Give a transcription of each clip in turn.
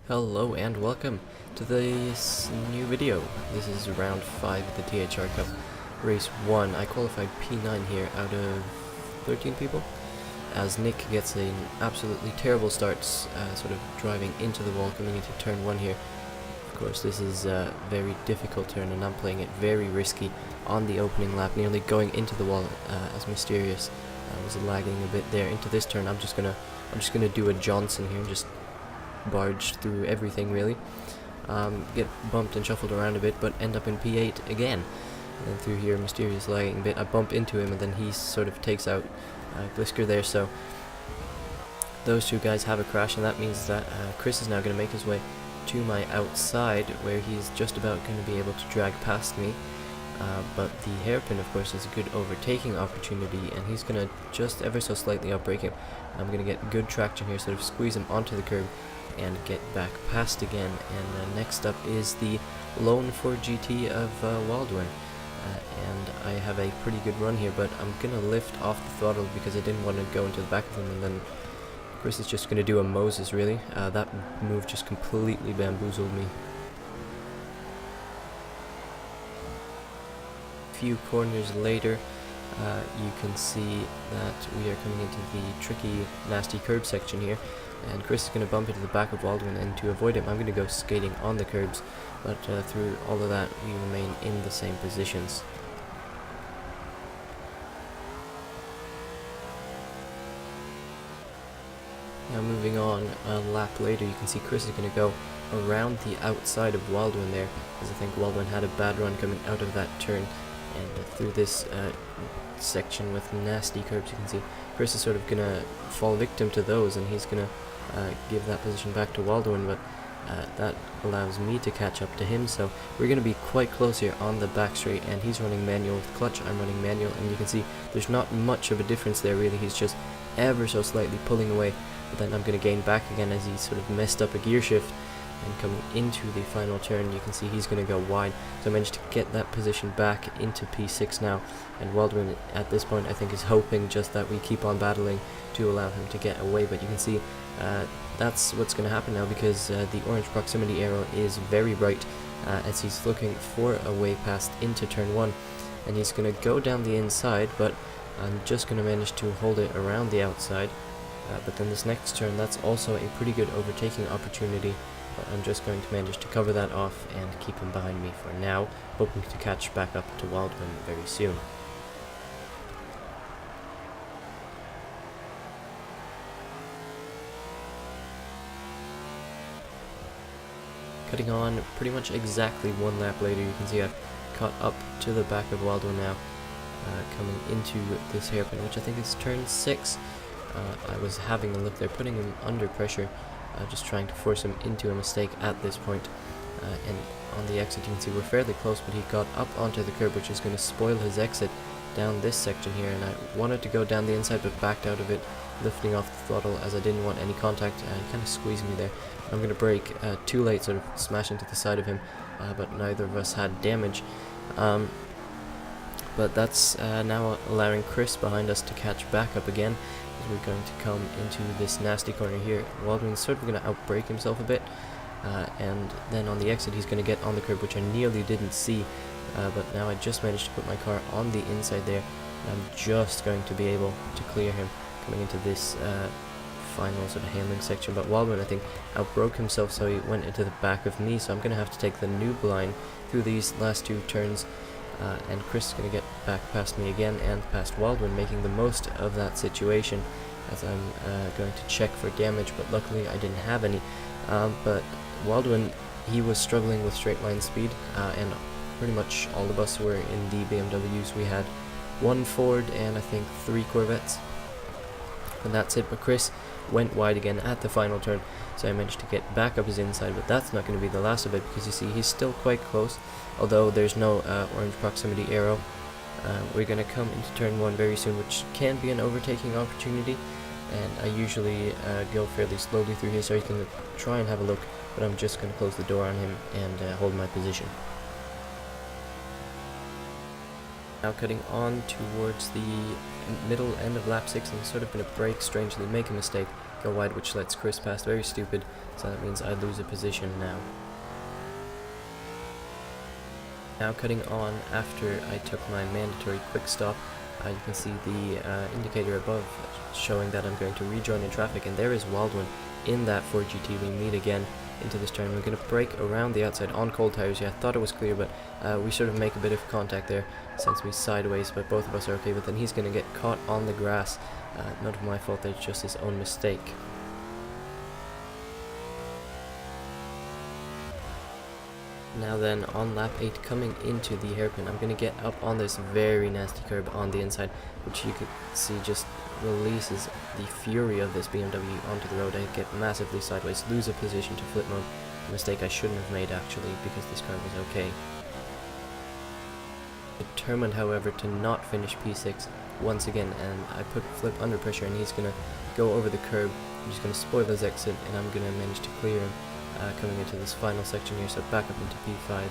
Hello and welcome to this new video. This is round 5 of the THR Cup, race 1. I qualified P9 here out of 13 people, as Nick gets an absolutely terrible start, sort of driving into the wall coming into turn 1 here. Of course, this is a very difficult turn and I'm playing it very risky on the opening lap, nearly going into the wall as Mysterious was lagging a bit there into this turn. I'm just gonna do a Johnson here, just barge through everything really, get bumped and shuffled around a bit, but end up in P8 again. And then through here, Mysterious lagging a bit, I bump into him and then he sort of takes out Glisker there, so those two guys have a crash, and that means that Chris is now going to make his way to my outside, where he's just about going to be able to drag past me. But the hairpin, of course, is a good overtaking opportunity, and he's going to just ever so slightly outbrake him. I'm going to get good traction here, sort of squeeze him onto the curb and get back past again. And next up is the Lone Ford GT of Waldwin. And I have a pretty good run here, but I'm going to lift off the throttle because I didn't want to go into the back of him, and then Chris is just going to do a Moses, really. That move just completely bamboozled me. Few corners later, you can see that we are coming into the tricky, nasty curb section here, and Chris is going to bump into the back of Waldwin, and to avoid him I'm going to go skating on the curbs, but through all of that we remain in the same positions. Now moving on, a lap later, you can see Chris is going to go around the outside of Waldwin there, as I think Waldwin had a bad run coming out of that turn. And through this section with nasty curbs, you can see Chris is sort of going to fall victim to those, and he's going to give that position back to Waldwin, but that allows me to catch up to him, so we're going to be quite close here on the back straight, and he's running manual with clutch, I'm running manual, and you can see there's not much of a difference there really. He's just ever so slightly pulling away, but then I'm going to gain back again as he sort of messed up a gear shift. And coming into the final turn, you can see he's going to go wide, so I managed to get that position back into P6 now, and Waldwin at this point I think is hoping just that we keep on battling to allow him to get away, but you can see that's what's going to happen now, because the orange proximity arrow is very bright as he's looking for a way past into turn 1, and he's going to go down the inside, but I'm just going to manage to hold it around the outside. But then this next turn, that's also a pretty good overtaking opportunity, but I'm just going to manage to cover that off and keep him behind me for now, hoping to catch back up to Waldwin very soon. Cutting on pretty much exactly one lap later, you can see I've caught up to the back of Waldwin now, coming into this hairpin, which I think is turn 6. I was having a look there, putting him under pressure, just trying to force him into a mistake at this point. And on the exit you can see we're fairly close, but he got up onto the curb, which is going to spoil his exit down this section here, and I wanted to go down the inside but backed out of it, lifting off the throttle as I didn't want any contact. He kind of squeezed me there. I'm going to brake too late, sort of smash into the side of him, but neither of us had damage. But that's now allowing Chris behind us to catch back up again. We're going to come into this nasty corner here. Waldwin's sort of going to outbrake himself a bit, and then on the exit he's going to get on the curb, which I nearly didn't see, but now I just managed to put my car on the inside there, and I'm just going to be able to clear him coming into this final sort of handling section. But Waldwin, I think, outbroke himself, so he went into the back of me, so I'm going to have to take the noob line through these last two turns. And Chris is going to get back past me again and past Waldwin, making the most of that situation as I'm going to check for damage, but luckily I didn't have any. But Waldwin, he was struggling with straight line speed, and pretty much all of us were in the BMWs. We had one Ford and I think 3 Corvettes, and that's it. But Chris went wide again at the final turn, so I managed to get back up his inside, but that's not going to be the last of it, because you see he's still quite close, although there's no orange proximity arrow. We're going to come into turn 1 very soon, which can be an overtaking opportunity, and I usually go fairly slowly through here so you can try and have a look, but I'm just going to close the door on him and hold my position. Now cutting on towards the middle end of lap 6, I'm sort of going to brake strangely, make a mistake, go wide, which lets Chris pass. Very stupid, so that means I lose a position now. Now cutting on after I took my mandatory quick stop, you can see the indicator above showing that I'm going to rejoin in traffic, and there is Waldwin in that Ford GT. We meet again into this turn. We're going to brake around the outside on cold tires. Yeah, I thought it was clear, but we sort of make a bit of contact there since we sideways, but both of us are okay. But then he's going to get caught on the grass. Not of my fault, it's just his own mistake. Now then, on lap 8, coming into the hairpin, I'm going to get up on this very nasty curb on the inside, which you could see just releases the fury of this BMW onto the road. I get massively sideways, lose a position to flip mode, a mistake I shouldn't have made actually, because this car was okay. Determined, however, to not finish P6 once again, and I put Flip under pressure, and he's going to go over the curb. I'm just going to spoil his exit, and I'm going to manage to clear him. Coming into this final section here, so back up into P5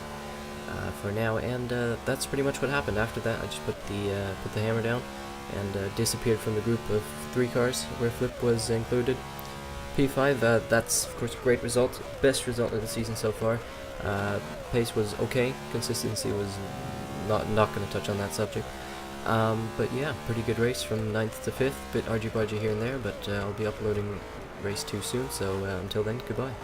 for now, and that's pretty much what happened. After that, I just put the hammer down and disappeared from the group of 3 cars where Flip was included. P5, that's of course a great result, best result of the season so far. Pace was okay, consistency was not going to touch on that subject. But yeah, pretty good race from 9th to 5th, bit argy-bargy here and there, but I'll be uploading race 2 soon, so until then, goodbye.